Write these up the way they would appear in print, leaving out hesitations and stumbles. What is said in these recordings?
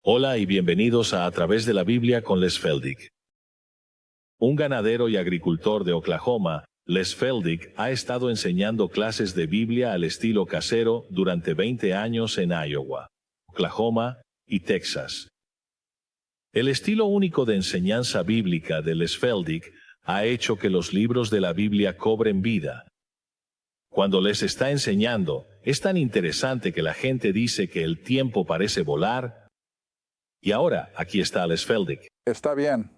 Hola y bienvenidos a Través de la Biblia con Les Feldick. Un ganadero y agricultor de Oklahoma, Les Feldick ha estado enseñando clases de Biblia al estilo casero durante 20 años en Iowa, Oklahoma y Texas. El estilo único de enseñanza bíblica de Les Feldick ha hecho que los libros de la Biblia cobren vida. Cuando les está enseñando, es tan interesante que la gente dice que el tiempo parece volar. Y ahora, aquí está Les Feldick. Está bien.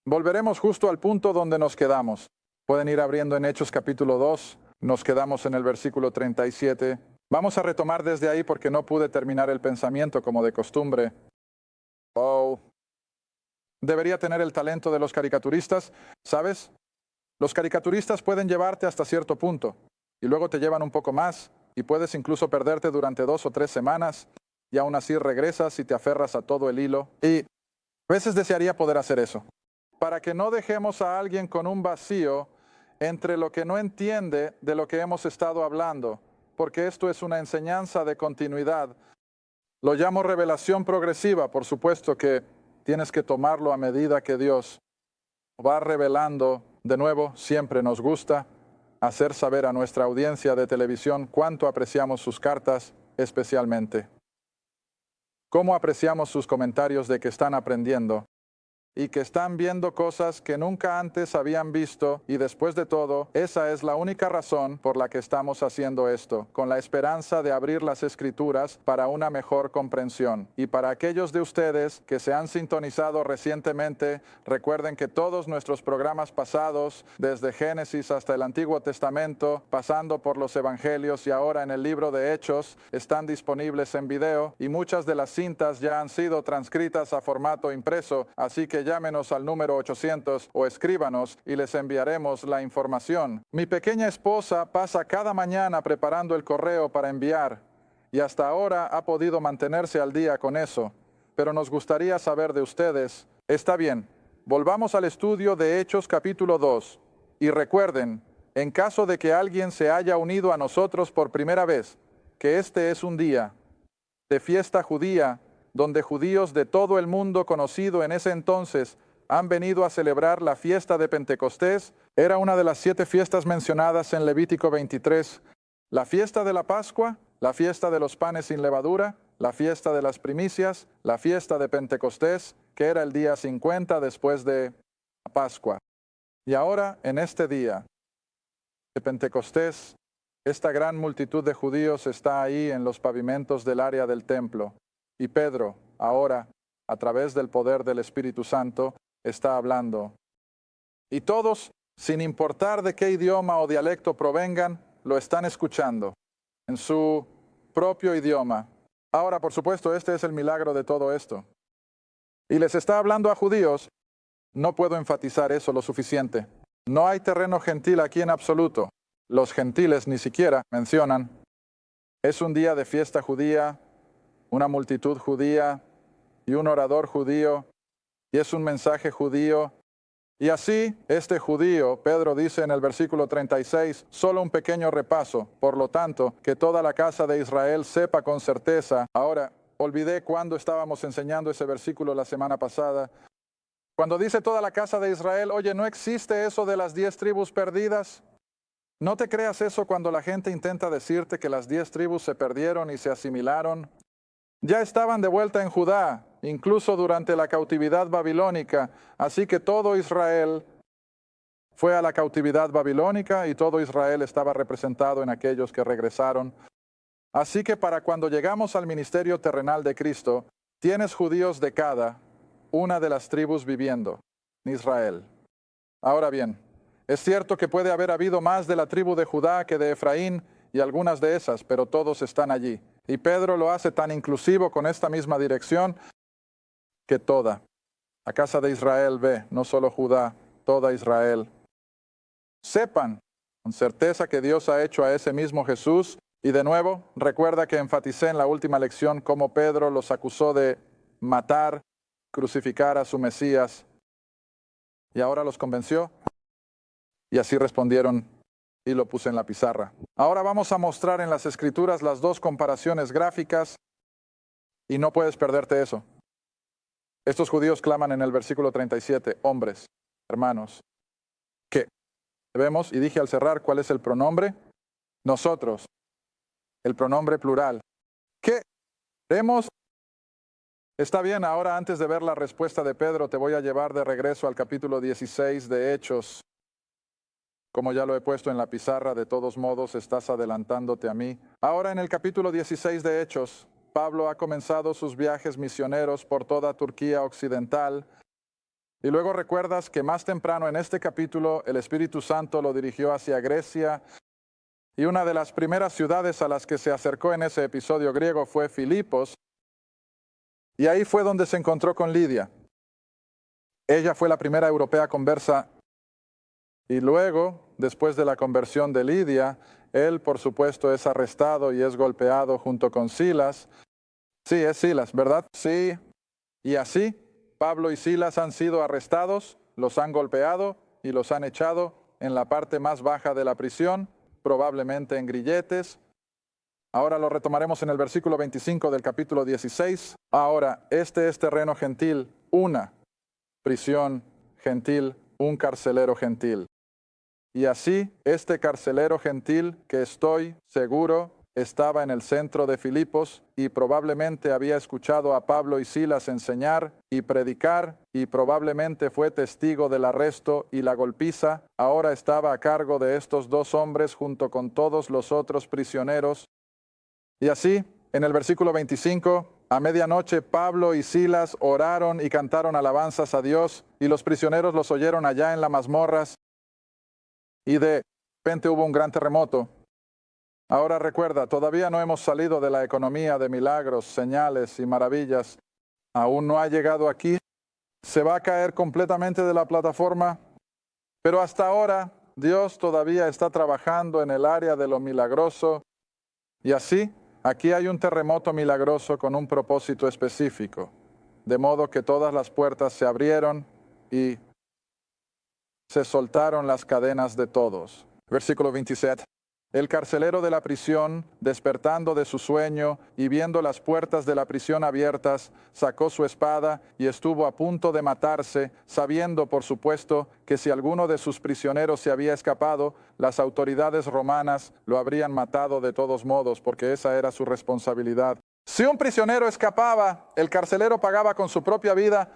Volveremos justo al punto donde nos quedamos. Pueden ir abriendo en Hechos capítulo 2. Nos quedamos en el versículo 37. Vamos a retomar desde ahí porque no pude terminar el pensamiento como de costumbre. Debería tener el talento de los caricaturistas, ¿sabes? Los caricaturistas pueden llevarte hasta cierto punto, y luego te llevan un poco más, y puedes incluso perderte durante 2 o 3 semanas, y aún así regresas y te aferras a todo el hilo. Y a veces desearía poder hacer eso, para que no dejemos a alguien con un vacío entre lo que no entiende de lo que hemos estado hablando, porque esto es una enseñanza de continuidad. Lo llamo revelación progresiva, por supuesto que tienes que tomarlo a medida que Dios va revelando. De nuevo, siempre nos gusta hacer saber a nuestra audiencia de televisión cuánto apreciamos sus cartas, especialmente. Cómo apreciamos sus comentarios de que están aprendiendo y que están viendo cosas que nunca antes habían visto, y después de todo, esa es la única razón por la que estamos haciendo esto, con la esperanza de abrir las Escrituras para una mejor comprensión. Y para aquellos de ustedes que se han sintonizado recientemente, recuerden que todos nuestros programas pasados, desde Génesis hasta el Antiguo Testamento, pasando por los Evangelios y ahora en el libro de Hechos, están disponibles en video, y muchas de las cintas ya han sido transcritas a formato impreso, así que llámenos al número 800 o escríbanos y les enviaremos la información. Mi pequeña esposa pasa cada mañana preparando el correo para enviar, y hasta ahora ha podido mantenerse al día con eso. Pero nos gustaría saber de ustedes. Está bien, volvamos al estudio de Hechos capítulo 2. Y recuerden, en caso de que alguien se haya unido a nosotros por primera vez, que este es un día de fiesta judía, donde judíos de todo el mundo conocido en ese entonces han venido a celebrar la fiesta de Pentecostés. Era una de las 7 fiestas mencionadas en Levítico 23. La fiesta de la Pascua, la fiesta de los panes sin levadura, la fiesta de las primicias, la fiesta de Pentecostés, que era el día 50 después de la Pascua. Y ahora, en este día de Pentecostés, esta gran multitud de judíos está ahí en los pavimentos del área del templo. Y Pedro, ahora, a través del poder del Espíritu Santo, está hablando. Y todos, sin importar de qué idioma o dialecto provengan, lo están escuchando en su propio idioma. Ahora, por supuesto, este es el milagro de todo esto. Y les está hablando a judíos. No puedo enfatizar eso lo suficiente. No hay terreno gentil aquí en absoluto. Los gentiles ni siquiera mencionan. Es un día de fiesta judía, una multitud judía y un orador judío, y es un mensaje judío. Y así, este judío, Pedro dice en el versículo 36, solo un pequeño repaso, por lo tanto, que toda la casa de Israel sepa con certeza. Ahora, olvidé cuándo estábamos enseñando ese versículo la semana pasada. Cuando dice toda la casa de Israel, oye, ¿no existe eso de las 10 tribus perdidas? No te creas eso cuando la gente intenta decirte que las 10 tribus se perdieron y se asimilaron. Ya estaban de vuelta en Judá, incluso durante la cautividad babilónica, así que todo Israel fue a la cautividad babilónica y todo Israel estaba representado en aquellos que regresaron. Así que para cuando llegamos al ministerio terrenal de Cristo, tienes judíos de cada una de las tribus viviendo en Israel. Ahora bien, es cierto que puede haber habido más de la tribu de Judá que de Efraín y algunas de esas, pero todos están allí. Y Pedro lo hace tan inclusivo con esta misma dirección que toda la casa de Israel ve, no solo Judá, toda Israel. Sepan con certeza que Dios ha hecho a ese mismo Jesús. Y de nuevo, recuerda que enfaticé en la última lección cómo Pedro los acusó de matar, crucificar a su Mesías. Y ahora los convenció. Y así respondieron, y lo puse en la pizarra. Ahora vamos a mostrar en las Escrituras las 2 comparaciones gráficas, y no puedes perderte eso. Estos judíos claman en el versículo 37, hombres, hermanos, ¿qué? Vemos, y dije al cerrar, ¿cuál es el pronombre? Nosotros, el pronombre plural. ¿Qué? Vemos. Está bien, ahora antes de ver la respuesta de Pedro, te voy a llevar de regreso al capítulo 16 de Hechos. Como ya lo he puesto en la pizarra, de todos modos estás adelantándote a mí. Ahora en el capítulo 16 de Hechos, Pablo ha comenzado sus viajes misioneros por toda Turquía occidental. Y luego recuerdas que más temprano en este capítulo el Espíritu Santo lo dirigió hacia Grecia. Y una de las primeras ciudades a las que se acercó en ese episodio griego fue Filipos. Y ahí fue donde se encontró con Lidia. Ella fue la primera europea conversa. Y luego, después de la conversión de Lidia, él, por supuesto, es arrestado y es golpeado junto con Silas. Sí, es Silas, ¿verdad? Sí. Y así, Pablo y Silas han sido arrestados, los han golpeado y los han echado en la parte más baja de la prisión, probablemente en grilletes. Ahora lo retomaremos en el versículo 25 del capítulo 16. Ahora, este es terreno gentil, una prisión gentil, un carcelero gentil. Y así, este carcelero gentil, que estoy seguro estaba en el centro de Filipos y probablemente había escuchado a Pablo y Silas enseñar y predicar y probablemente fue testigo del arresto y la golpiza, ahora estaba a cargo de estos dos hombres junto con todos los otros prisioneros. Y así, en el versículo 25, a medianoche Pablo y Silas oraron y cantaron alabanzas a Dios y los prisioneros los oyeron allá en las mazmorras. Y de repente hubo un gran terremoto. Ahora recuerda, todavía no hemos salido de la economía de milagros, señales y maravillas. Aún no ha llegado aquí. Se va a caer completamente de la plataforma. Pero hasta ahora, Dios todavía está trabajando en el área de lo milagroso. Y así, aquí hay un terremoto milagroso con un propósito específico. De modo que todas las puertas se abrieron y se soltaron las cadenas de todos. Versículo 27. El carcelero de la prisión, despertando de su sueño y viendo las puertas de la prisión abiertas, sacó su espada y estuvo a punto de matarse, sabiendo, por supuesto, que si alguno de sus prisioneros se había escapado, las autoridades romanas lo habrían matado de todos modos, porque esa era su responsabilidad. Si un prisionero escapaba, el carcelero pagaba con su propia vida.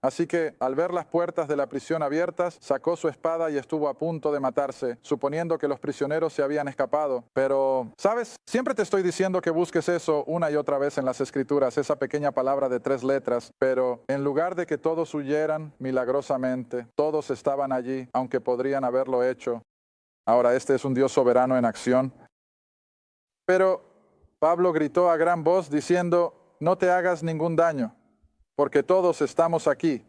Así que, al ver las puertas de la prisión abiertas, sacó su espada y estuvo a punto de matarse, suponiendo que los prisioneros se habían escapado. Pero, ¿sabes? Siempre te estoy diciendo que busques eso una y otra vez en las Escrituras, esa pequeña palabra de 3 letras. Pero, en lugar de que todos huyeran milagrosamente, todos estaban allí, aunque podrían haberlo hecho. Ahora, este es un Dios soberano en acción. Pero, Pablo gritó a gran voz diciendo, no te hagas ningún daño, porque todos estamos aquí.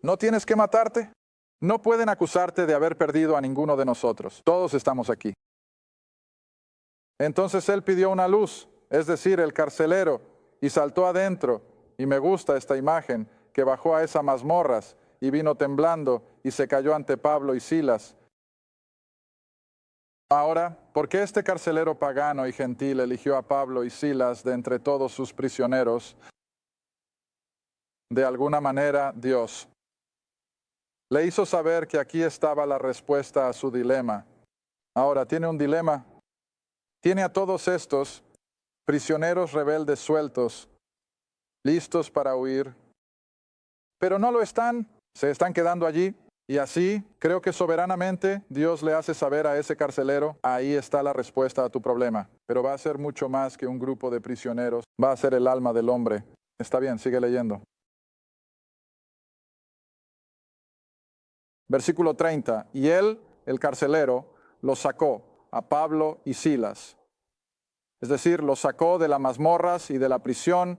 ¿No tienes que matarte? No pueden acusarte de haber perdido a ninguno de nosotros. Todos estamos aquí. Entonces él pidió una luz, es decir, el carcelero, y saltó adentro. Y me gusta esta imagen, que bajó a esas mazmorras y vino temblando y se cayó ante Pablo y Silas. Ahora, ¿por qué este carcelero pagano y gentil eligió a Pablo y Silas de entre todos sus prisioneros? De alguna manera, Dios le hizo saber que aquí estaba la respuesta a su dilema. Ahora, tiene un dilema. Tiene a todos estos prisioneros rebeldes sueltos, listos para huir, pero no lo están, se están quedando allí. Y así, creo que soberanamente Dios le hace saber a ese carcelero, ahí está la respuesta a tu problema. Pero va a ser mucho más que un grupo de prisioneros, va a ser el alma del hombre. Está bien, sigue leyendo. Versículo 30. Y él, el carcelero, los sacó a Pablo y Silas. Es decir, los sacó de las mazmorras y de la prisión.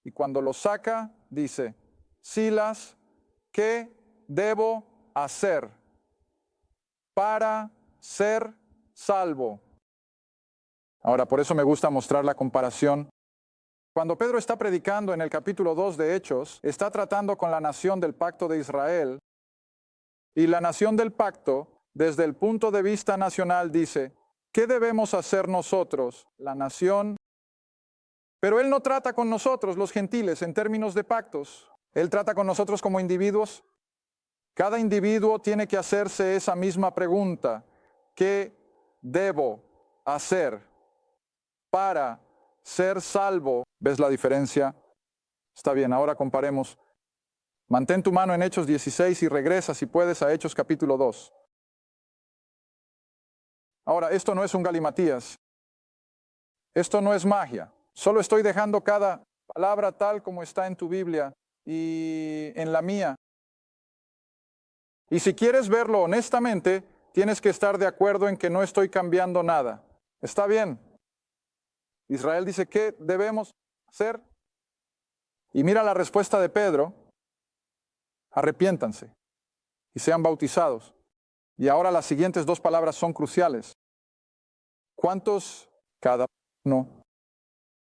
Y cuando los saca, dice, Silas, ¿qué debo hacer para ser salvo? Ahora, por eso me gusta mostrar la comparación. Cuando Pedro está predicando en el capítulo 2 de Hechos, está tratando con la nación del pacto de Israel. Y la nación del pacto, desde el punto de vista nacional, dice, ¿qué debemos hacer nosotros, la nación Pero Él no trata con nosotros, los gentiles, en términos de pactos. Él trata con nosotros como individuos. Cada individuo tiene que hacerse esa misma pregunta. ¿Qué debo hacer para ser salvo? ¿Ves la diferencia? Está bien, ahora comparemos. Mantén tu mano en Hechos 16 y regresa, si puedes, a Hechos capítulo 2. Ahora, esto no es un galimatías. Esto no es magia. Solo estoy dejando cada palabra tal como está en tu Biblia y en la mía. Y si quieres verlo honestamente, tienes que estar de acuerdo en que no estoy cambiando nada. ¿Está bien? Israel dice, ¿qué debemos hacer? Y mira la respuesta de Pedro. Arrepiéntanse y sean bautizados. Y ahora las siguientes dos palabras son cruciales. ¿Cuántos? Cada uno.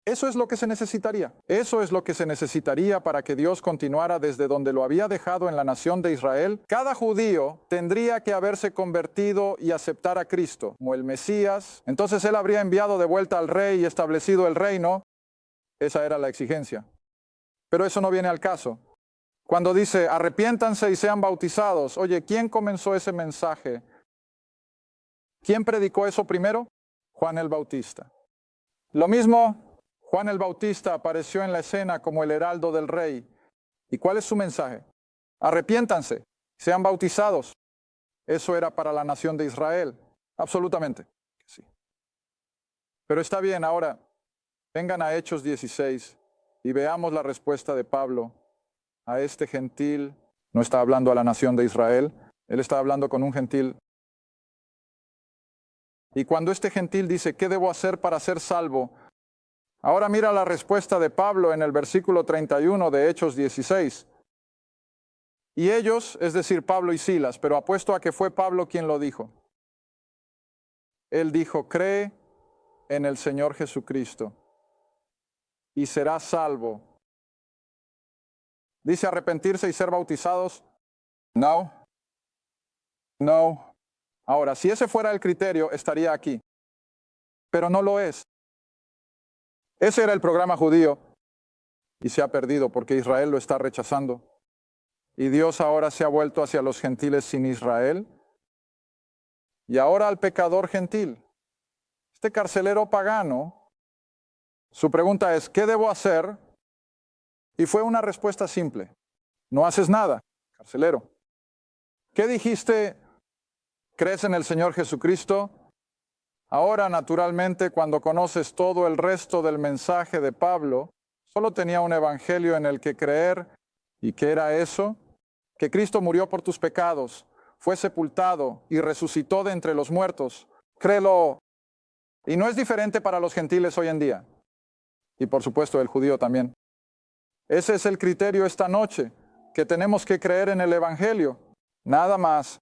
Eso es lo que se necesitaría. Eso es lo que se necesitaría para que Dios continuara desde donde lo había dejado en la nación de Israel. Cada judío tendría que haberse convertido y aceptar a Cristo como el Mesías. Entonces Él habría enviado de vuelta al rey y establecido el reino. Esa era la exigencia. Pero eso no viene al caso. Cuando dice, arrepiéntanse y sean bautizados. Oye, ¿quién comenzó ese mensaje? ¿Quién predicó eso primero? Juan el Bautista. Lo mismo, Juan el Bautista apareció en la escena como el heraldo del rey. ¿Y cuál es su mensaje? Arrepiéntanse, sean bautizados. Eso era para la nación de Israel. Absolutamente. Sí. Pero está bien, ahora vengan a Hechos 16 y veamos la respuesta de Pablo a este gentil. No está hablando a la nación de Israel, él está hablando con un gentil. Y cuando este gentil dice, ¿qué debo hacer para ser salvo? Ahora mira la respuesta de Pablo en el versículo 31 de Hechos 16. Y ellos, es decir, Pablo y Silas, pero apuesto a que fue Pablo quien lo dijo. Él dijo, cree en el Señor Jesucristo y serás salvo. Dice arrepentirse y ser bautizados. No. Ahora, si ese fuera el criterio, estaría aquí. Pero no lo es. Ese era el programa judío y se ha perdido porque Israel lo está rechazando. Y Dios ahora se ha vuelto hacia los gentiles sin Israel. Y ahora al pecador gentil. Este carcelero pagano, su pregunta es, ¿qué debo hacer? Y fue una respuesta simple. No haces nada, carcelero. ¿Qué dijiste? ¿Crees en el Señor Jesucristo? Ahora, naturalmente, cuando conoces todo el resto del mensaje de Pablo, solo tenía un evangelio en el que creer. ¿Y qué era eso? Que Cristo murió por tus pecados, fue sepultado y resucitó de entre los muertos. Créelo. Y no es diferente para los gentiles hoy en día. Y por supuesto el judío también. Ese es el criterio esta noche, que tenemos que creer en el evangelio. Nada más.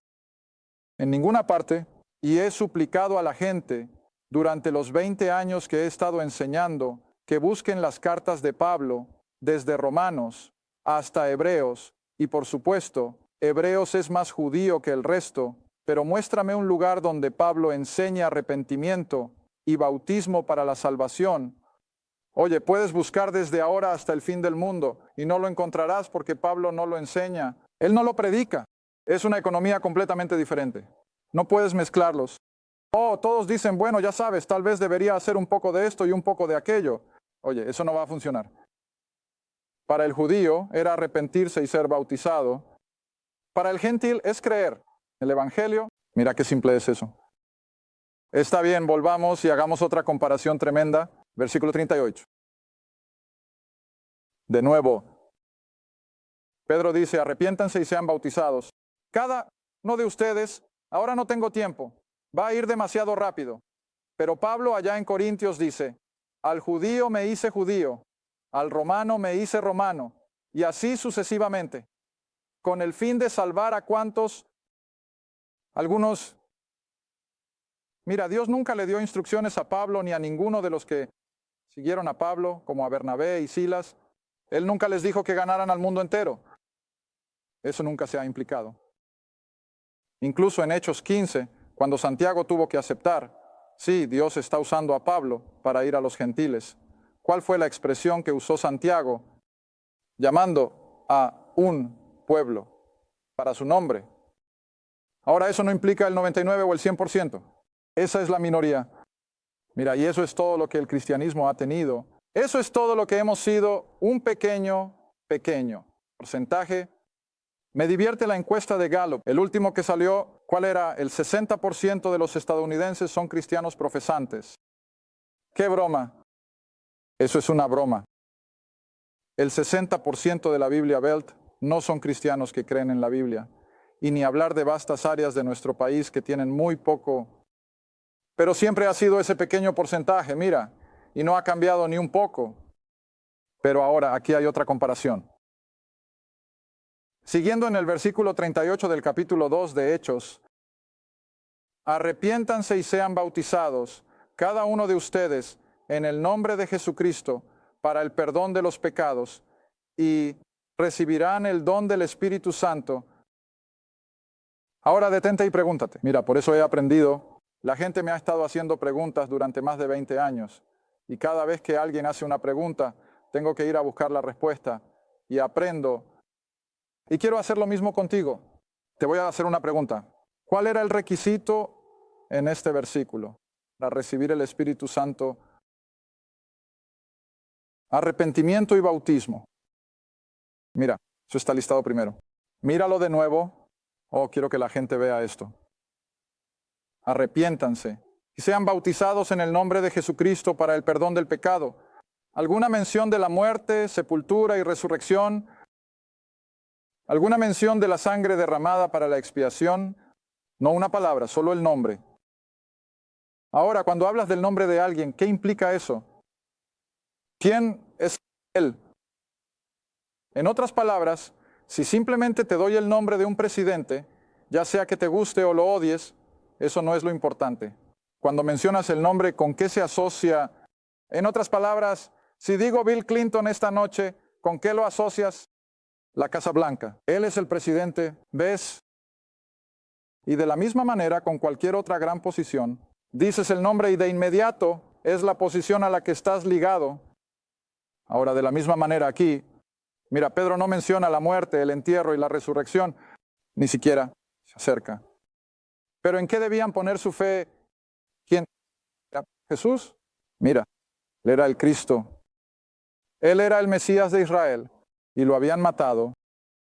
En ninguna parte. Y he suplicado a la gente durante los 20 años que he estado enseñando que busquen las cartas de Pablo desde Romanos hasta Hebreos. Y por supuesto, Hebreos es más judío que el resto, pero muéstrame un lugar donde Pablo enseña arrepentimiento y bautismo para la salvación. Oye, puedes buscar desde ahora hasta el fin del mundo y no lo encontrarás porque Pablo no lo enseña. Él no lo predica. Es una economía completamente diferente. No puedes mezclarlos. Oh, todos dicen, bueno, ya sabes, tal vez debería hacer un poco de esto y un poco de aquello. Oye, eso no va a funcionar. Para el judío era arrepentirse y ser bautizado. Para el gentil es creer. El evangelio, mira qué simple es eso. Está bien, volvamos y hagamos otra comparación tremenda. Versículo 38. De nuevo, Pedro dice, arrepiéntanse y sean bautizados. Cada uno de ustedes, ahora no tengo tiempo, va a ir demasiado rápido. Pero Pablo allá en Corintios dice, al judío me hice judío, al romano me hice romano, y así sucesivamente, con el fin de salvar a cuantos, algunos. Mira, Dios nunca le dio instrucciones a Pablo ni a ninguno de los que siguieron a Pablo, como a Bernabé y Silas. Él nunca les dijo que ganaran al mundo entero. Eso nunca se ha implicado. Incluso en Hechos 15, cuando Santiago tuvo que aceptar, sí, Dios está usando a Pablo para ir a los gentiles. ¿Cuál fue la expresión que usó Santiago llamando a un pueblo para su nombre? Ahora, eso no implica el 99 o el 100%. Esa es la minoría. Mira, y eso es todo lo que el cristianismo ha tenido. Eso es todo lo que hemos sido, un pequeño porcentaje. Me divierte la encuesta de Gallup. El último que salió, ¿cuál era? El 60% de los estadounidenses son cristianos profesantes. ¿Qué broma? Eso es una broma. El 60% de la Biblia Belt no son cristianos que creen en la Biblia. Y ni hablar de vastas áreas de nuestro país que tienen muy poco. Pero siempre ha sido ese pequeño porcentaje, mira, y no ha cambiado ni un poco. Pero ahora, aquí hay otra comparación. Siguiendo en el versículo 38 del capítulo 2 de Hechos, arrepiéntanse y sean bautizados, cada uno de ustedes, en el nombre de Jesucristo, para el perdón de los pecados, y recibirán el don del Espíritu Santo. Ahora detente y pregúntate. Mira, por eso he aprendido. La gente me ha estado haciendo preguntas durante más de 20 años. Y cada vez que alguien hace una pregunta, tengo que ir a buscar la respuesta. Y aprendo. Y quiero hacer lo mismo contigo. Te voy a hacer una pregunta. ¿Cuál era el requisito en este versículo para recibir el Espíritu Santo? Arrepentimiento y bautismo. Mira, eso está listado primero. Míralo de nuevo. Oh, quiero que la gente vea esto. Arrepiéntanse y sean bautizados en el nombre de Jesucristo para el perdón del pecado. ¿Alguna mención de la muerte, sepultura y resurrección? ¿Alguna mención de la sangre derramada para la expiación? No una palabra, solo el nombre. Ahora, cuando hablas del nombre de alguien, ¿qué implica eso? ¿Quién es él? En otras palabras, si simplemente te doy el nombre de un presidente, ya sea que te guste o lo odies, eso no es lo importante. Cuando mencionas el nombre, ¿con qué se asocia? En otras palabras, si digo Bill Clinton esta noche, ¿con qué lo asocias? La Casa Blanca. Él es el presidente, ¿ves? Y de la misma manera, con cualquier otra gran posición, dices el nombre y de inmediato es la posición a la que estás ligado. Ahora, de la misma manera aquí, mira, Pedro no menciona la muerte, el entierro y la resurrección, ni siquiera se acerca. ¿Pero en qué debían poner su fe? ¿Quién? ¿Jesús? Mira, él era el Cristo. Él era el Mesías de Israel y lo habían matado,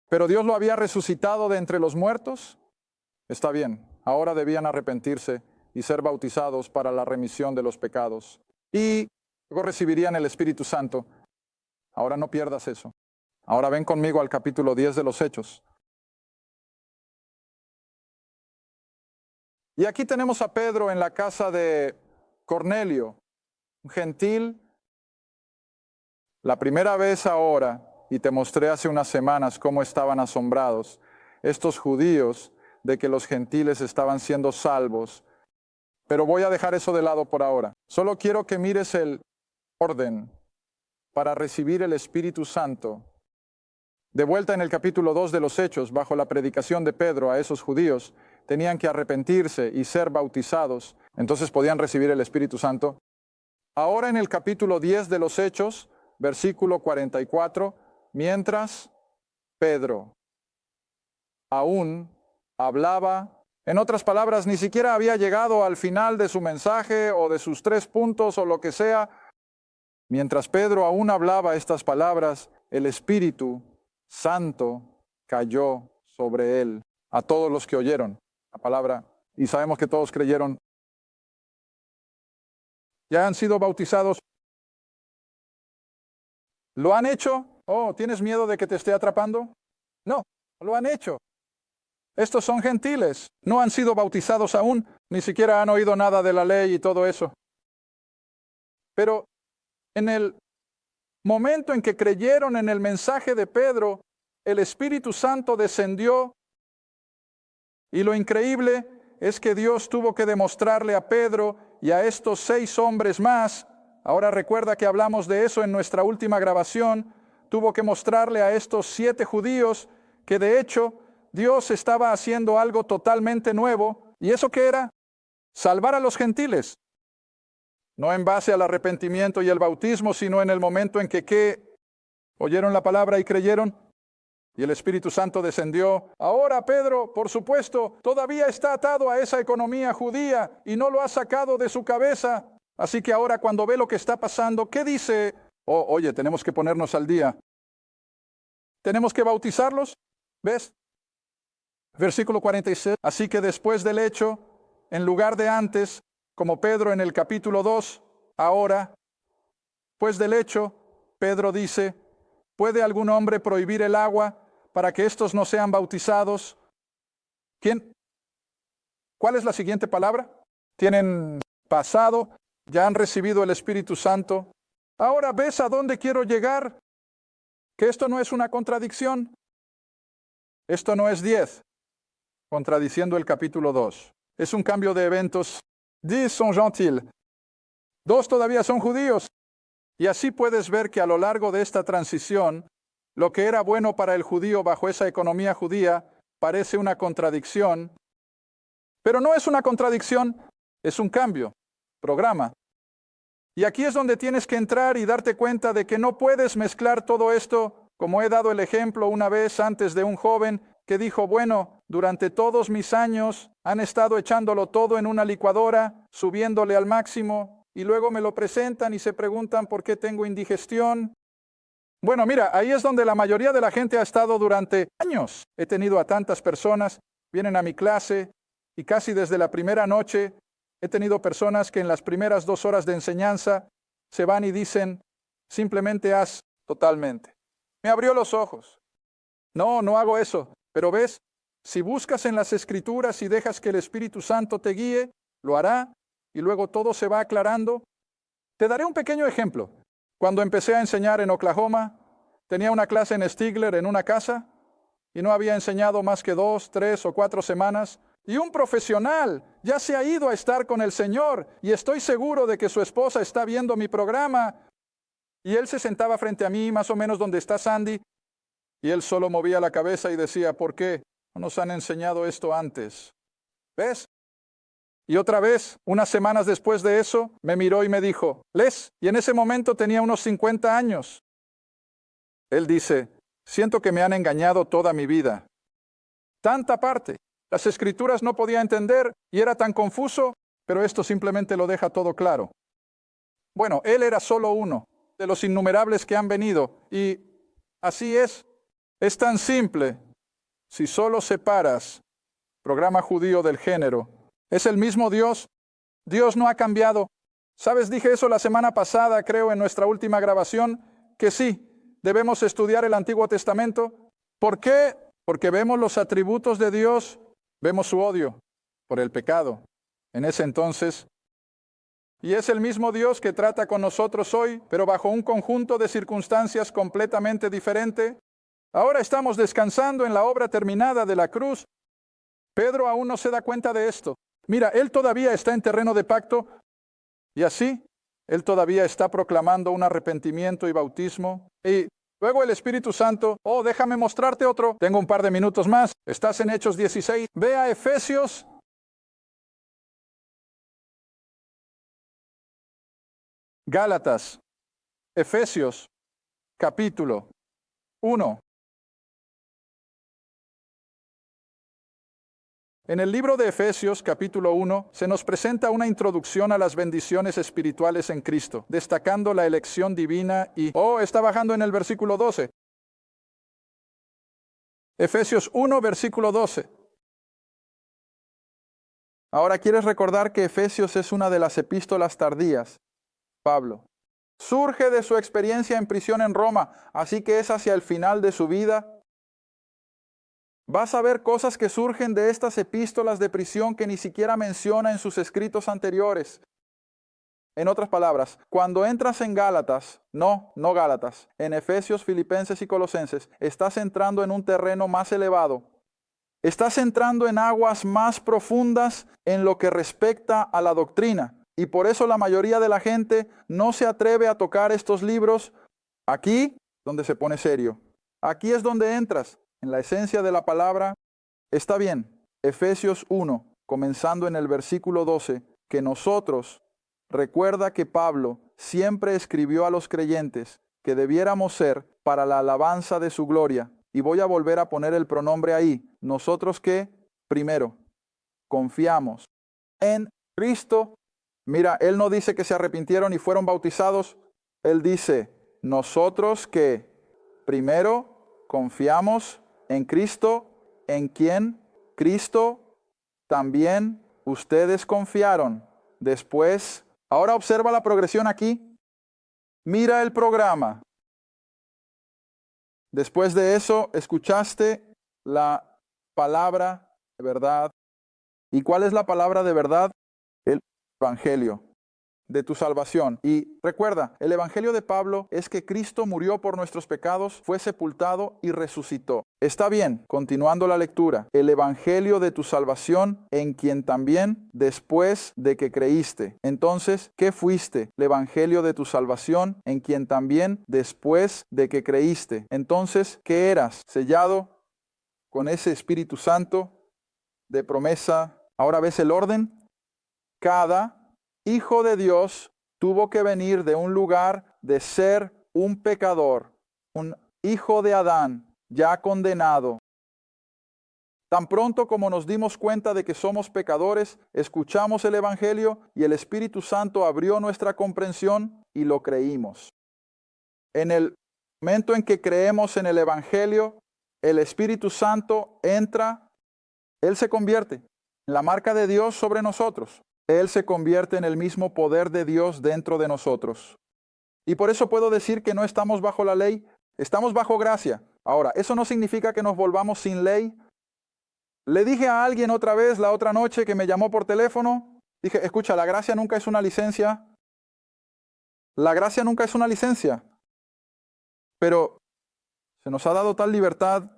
pero Dios lo había resucitado de entre los muertos. Está bien, ahora debían arrepentirse y ser bautizados para la remisión de los pecados. Y luego recibirían el Espíritu Santo. Ahora no pierdas eso. Ahora ven conmigo al capítulo 10 de los Hechos. Y aquí tenemos a Pedro en la casa de Cornelio, un gentil. La primera vez ahora, y te mostré hace unas semanas cómo estaban asombrados estos judíos de que los gentiles estaban siendo salvos. Pero voy a dejar eso de lado por ahora. Solo quiero que mires el orden para recibir el Espíritu Santo. De vuelta en el capítulo 2 de los Hechos, bajo la predicación de Pedro a esos judíos, tenían que arrepentirse y ser bautizados, entonces podían recibir el Espíritu Santo. Ahora en el capítulo 10 de los Hechos, versículo 44, mientras Pedro aún hablaba, en otras palabras, ni siquiera había llegado al final de su mensaje o de sus 3 puntos o lo que sea, mientras Pedro aún hablaba estas palabras, el Espíritu Santo cayó sobre él, a todos los que oyeron la palabra, y sabemos que todos creyeron. ¿Ya han sido bautizados? ¿Lo han hecho? Oh, ¿tienes miedo de que te esté atrapando? No, lo han hecho. Estos son gentiles, no han sido bautizados aún, ni siquiera han oído nada de la ley y todo eso. Pero en el momento en que creyeron en el mensaje de Pedro, el Espíritu Santo descendió. Y lo increíble es que Dios tuvo que demostrarle a Pedro y a estos 6 hombres más, ahora recuerda que hablamos de eso en nuestra última grabación, tuvo que mostrarle a estos 7 judíos que de hecho Dios estaba haciendo algo totalmente nuevo. ¿Y eso qué era? Salvar a los gentiles. No en base al arrepentimiento y el bautismo, sino en el momento en que ¿qué? Oyeron la palabra y creyeron. Y el Espíritu Santo descendió. Ahora Pedro, por supuesto, todavía está atado a esa economía judía y no lo ha sacado de su cabeza. Así que ahora cuando ve lo que está pasando, ¿qué dice? Oh, oye, tenemos que ponernos al día. ¿Tenemos que bautizarlos? ¿Ves? Versículo 46. Así que después del hecho, en lugar de antes, como Pedro en el capítulo 2, ahora, pues del hecho, Pedro dice, ¿puede algún hombre prohibir el agua para que estos no sean bautizados? ¿Quién? ¿Cuál es la siguiente palabra? Tienen pasado, ya han recibido el Espíritu Santo. Ahora ves a dónde quiero llegar, que esto no es una contradicción. Esto no es 10, contradiciendo el capítulo 2. Es un cambio de eventos. 10 son gentiles. 2 todavía son judíos. Y así puedes ver que a lo largo de esta transición, lo que era bueno para el judío bajo esa economía judía parece una contradicción, pero no es una contradicción, es un cambio, programa. Y aquí es donde tienes que entrar y darte cuenta de que no puedes mezclar todo esto, como he dado el ejemplo una vez antes de un joven que dijo, bueno, durante todos mis años han estado echándolo todo en una licuadora, subiéndole al máximo, y luego me lo presentan y se preguntan por qué tengo indigestión. Bueno, mira, ahí es donde la mayoría de la gente ha estado durante años. He tenido a tantas personas, vienen a mi clase, y casi desde la primera noche he tenido personas que en las primeras 2 horas de enseñanza se van y dicen, simplemente haz totalmente. Me abrió los ojos. No, no hago eso. Pero ves, si buscas en las Escrituras y dejas que el Espíritu Santo te guíe, lo hará, y luego todo se va aclarando. Te daré un pequeño ejemplo. Cuando empecé a enseñar en Oklahoma, tenía una clase en Stigler en una casa, y no había enseñado más que 2, 3 o 4 semanas, y un profesional ya se ha ido a estar con el Señor, y estoy seguro de que su esposa está viendo mi programa, y él se sentaba frente a mí, más o menos donde está Sandy, y él solo movía la cabeza y decía, ¿por qué no nos han enseñado esto antes? ¿Ves? Y otra vez, unas semanas después de eso, me miró y me dijo, Les, y en ese momento tenía unos 50 años. Él dice, siento que me han engañado toda mi vida. Tanta parte. Las Escrituras no podía entender y era tan confuso, pero esto simplemente lo deja todo claro. Bueno, él era solo uno de los innumerables que han venido, y así es. Es tan simple. Si solo separas programa judío del género, es el mismo Dios. Dios no ha cambiado. ¿Sabes? Dije eso la semana pasada, creo, en nuestra última grabación, que sí, debemos estudiar el Antiguo Testamento. ¿Por qué? Porque vemos los atributos de Dios, vemos su odio por el pecado en ese entonces. Y es el mismo Dios que trata con nosotros hoy, pero bajo un conjunto de circunstancias completamente diferente. Ahora estamos descansando en la obra terminada de la cruz. Pedro aún no se da cuenta de esto. Mira, él todavía está en terreno de pacto, y así, él todavía está proclamando un arrepentimiento y bautismo. Y luego el Espíritu Santo, oh, déjame mostrarte otro. Tengo un par de minutos más. Estás en Hechos 16. Ve a Efesios. Gálatas. Efesios, capítulo 1. En el libro de Efesios, capítulo 1, se nos presenta una introducción a las bendiciones espirituales en Cristo, destacando la elección divina y, está bajando en el versículo 12. Efesios 1, versículo 12. Ahora, ¿quieres recordar que Efesios es una de las epístolas tardías? Pablo. Surge de su experiencia en prisión en Roma, así que es hacia el final de su vida. Vas a ver cosas que surgen de estas epístolas de prisión que ni siquiera menciona en sus escritos anteriores. En otras palabras, cuando entras en Gálatas, no Gálatas, en Efesios, Filipenses y Colosenses, estás entrando en un terreno más elevado. Estás entrando en aguas más profundas en lo que respecta a la doctrina. Y por eso la mayoría de la gente no se atreve a tocar estos libros. Aquí, donde se pone serio. Aquí es donde entras. En la esencia de la palabra, está bien, Efesios 1, comenzando en el versículo 12, que nosotros Recuerda que Pablo siempre escribió a los creyentes que debiéramos ser para la alabanza de su gloria. Y voy a volver a poner el pronombre ahí. Nosotros que, primero, confiamos en Cristo. Mira, Él no dice que se arrepintieron y fueron bautizados. Él dice, nosotros que, primero, confiamos en Cristo, en quien Cristo también ustedes confiaron. Después, ahora observa la progresión aquí. Mira el programa. Después de eso, escuchaste la palabra de verdad. ¿Y cuál es la palabra de verdad? El Evangelio de tu salvación. Y recuerda, el Evangelio de Pablo es que Cristo murió por nuestros pecados, fue sepultado y resucitó. Está bien, continuando la lectura. El Evangelio de tu salvación, en quien también, después de que creíste. Entonces, ¿qué fuiste? El Evangelio de tu salvación, en quien también, después de que creíste. Entonces, ¿qué eras? Sellado con ese Espíritu Santo de promesa. Ahora ves el orden. Cada hijo de Dios tuvo que venir de un lugar de ser un pecador, un hijo de Adán, ya condenado. Tan pronto como nos dimos cuenta de que somos pecadores, escuchamos el Evangelio y el Espíritu Santo abrió nuestra comprensión y lo creímos. En el momento en que creemos en el Evangelio, el Espíritu Santo entra, Él se convierte en la marca de Dios sobre nosotros. Él se convierte en el mismo poder de Dios dentro de nosotros. Y por eso puedo decir que no estamos bajo la ley, estamos bajo gracia. Ahora, eso no significa que nos volvamos sin ley. Le dije a alguien otra vez, la otra noche, que me llamó por teléfono, dije, escucha, la gracia nunca es una licencia. La gracia nunca es una licencia. Pero se nos ha dado tal libertad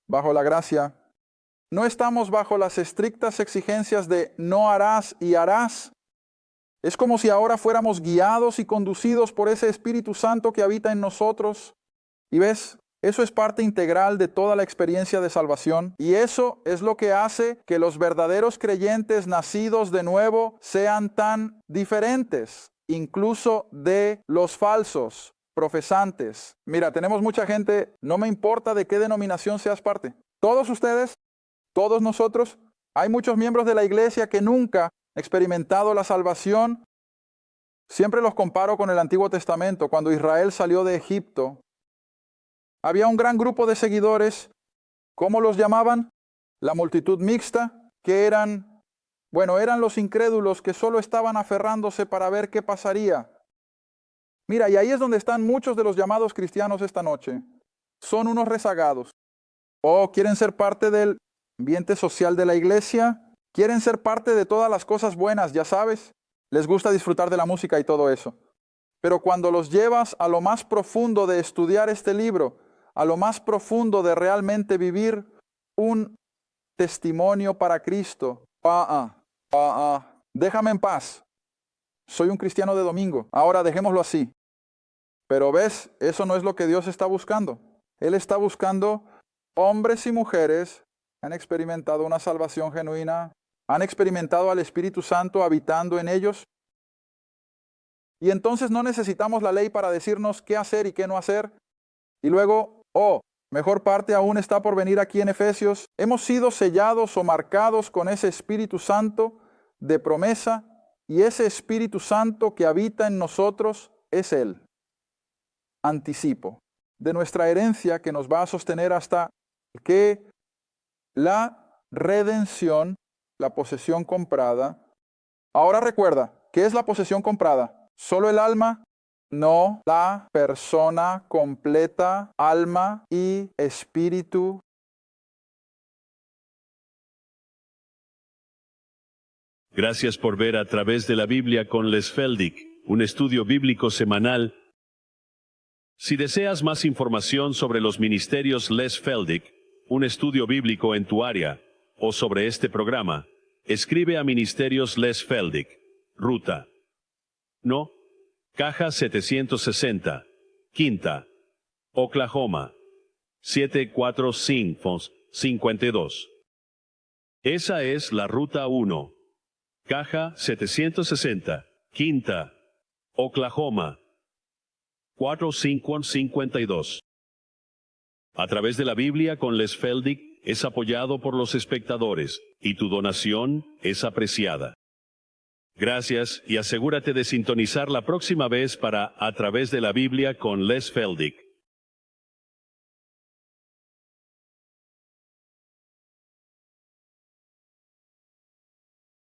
bajo la gracia. No estamos bajo las estrictas exigencias de no harás y harás. Es como si ahora fuéramos guiados y conducidos por ese Espíritu Santo que habita en nosotros. Y ves, eso es parte integral de toda la experiencia de salvación. Y eso es lo que hace que los verdaderos creyentes nacidos de nuevo sean tan diferentes, incluso de los falsos profesantes. Mira, tenemos mucha gente, no me importa de qué denominación seas parte. Todos ustedes, todos nosotros, hay muchos miembros de la iglesia que nunca han experimentado la salvación. Siempre los comparo con el Antiguo Testamento. Cuando Israel salió de Egipto, había un gran grupo de seguidores. ¿Cómo los llamaban? La multitud mixta, que eran los incrédulos que solo estaban aferrándose para ver qué pasaría. Mira, y ahí es donde están muchos de los llamados cristianos esta noche. Son unos rezagados. O quieren ser parte del ambiente social de la iglesia, quieren ser parte de todas las cosas buenas, ya sabes, les gusta disfrutar de la música y todo eso. Pero cuando los llevas a lo más profundo de estudiar este libro, a lo más profundo de realmente vivir un testimonio para Cristo, déjame en paz. Soy un cristiano de domingo, ahora dejémoslo así. Pero ves, eso no es lo que Dios está buscando. Él está buscando hombres y mujeres han experimentado una salvación genuina, han experimentado al Espíritu Santo habitando en ellos. Y entonces no necesitamos la ley para decirnos qué hacer y qué no hacer. Y luego, mejor parte aún está por venir aquí en Efesios. Hemos sido sellados o marcados con ese Espíritu Santo de promesa, y ese Espíritu Santo que habita en nosotros es Él. Anticipo de nuestra herencia que nos va a sostener hasta que la redención, la posesión comprada. Ahora recuerda, ¿qué es la posesión comprada? ¿Solo el alma? No, la persona completa, alma y espíritu. Gracias por ver A Través de la Biblia con Les Feldick, un estudio bíblico semanal. Si deseas más información sobre los ministerios Les Feldick, un estudio bíblico en tu área, o sobre este programa, escribe a Ministerios Les Feldick, Ruta No. Caja 760, Quinta, Oklahoma, 74552. Esa es la Ruta 1. Caja 760, Quinta, Oklahoma, 4552. A través de la Biblia con Les Feldick es apoyado por los espectadores, y tu donación es apreciada. Gracias y asegúrate de sintonizar la próxima vez para A través de la Biblia con Les Feldick.